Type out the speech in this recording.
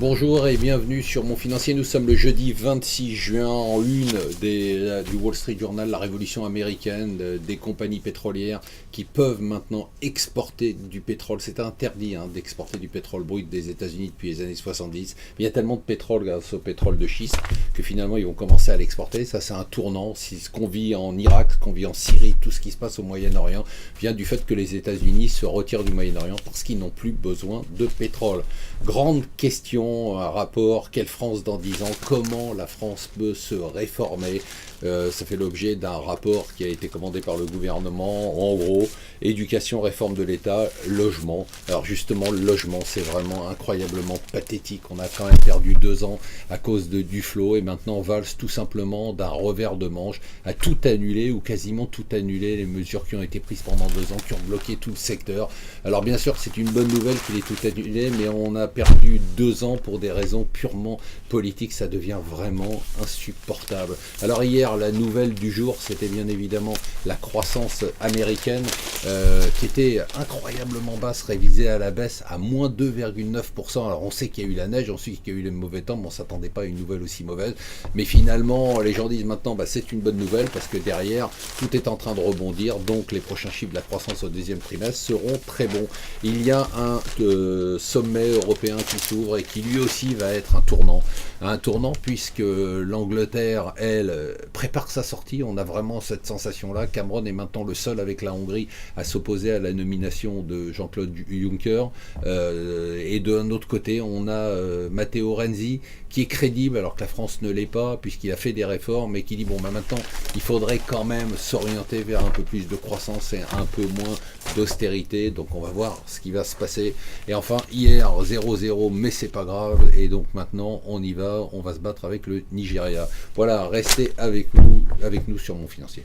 Bonjour et bienvenue sur Mon Financier. Nous sommes le jeudi 26 juin en une du Wall Street Journal, la révolution américaine des compagnies pétrolières qui peuvent maintenant exporter du pétrole. C'est interdit d'exporter du pétrole brut des États-Unis depuis les années 70. Mais il y a tellement de pétrole grâce au pétrole de schiste que finalement ils vont commencer à l'exporter. Ça c'est un tournant. Ce qu'on vit en Irak, ce qu'on vit en Syrie, tout ce qui se passe au Moyen-Orient vient du fait que les États-Unis se retirent du Moyen-Orient parce qu'ils n'ont plus besoin de pétrole. Grande question, un rapport, quelle France dans 10 ans, comment la France peut se réformer. Ça fait l'objet d'un rapport qui a été commandé par le gouvernement, en gros, éducation, réforme de l'État, logement. Alors justement, le logement, c'est vraiment incroyablement pathétique. On a quand même perdu 2 ans à cause de Duflot et maintenant on valse tout simplement d'un revers de manche à tout annuler ou quasiment tout annuler les mesures qui ont été prises pendant 2 ans, qui ont bloqué tout le secteur. Alors bien sûr, c'est une bonne nouvelle qu'il ait tout annulé, mais on a perdu 2 ans pour des raisons purement politiques. Ça devient vraiment insupportable. Alors hier, la nouvelle du jour, c'était bien évidemment la croissance américaine qui était incroyablement basse, révisée à la baisse à moins 2,9%. Alors on sait qu'il y a eu la neige, on sait qu'il y a eu le mauvais temps, mais on ne s'attendait pas à une nouvelle aussi mauvaise. Mais finalement, les gens disent maintenant, c'est une bonne nouvelle parce que derrière, tout est en train de rebondir. Donc les prochains chiffres de la croissance au deuxième trimestre seront très bons. Il y a un sommet européen qui s'ouvre et qui lui aussi va être un tournant. Un tournant puisque l'Angleterre, elle, prépare sa sortie. On a vraiment cette sensation-là. Cameron est maintenant le seul avec la Hongrie à s'opposer à la nomination de Jean-Claude Juncker. Et d'un autre côté, on a Matteo Renzi qui est crédible alors que la France ne l'est pas puisqu'il a fait des réformes et qui dit maintenant il faudrait quand même s'orienter vers un peu plus de croissance et un peu moins d'austérité. Donc on va voir ce qui va se passer. Et enfin hier 0-0 mais c'est pas grave et donc maintenant on y va, on va se battre avec le Nigeria. Voilà, restez avec nous sur Mon Financier.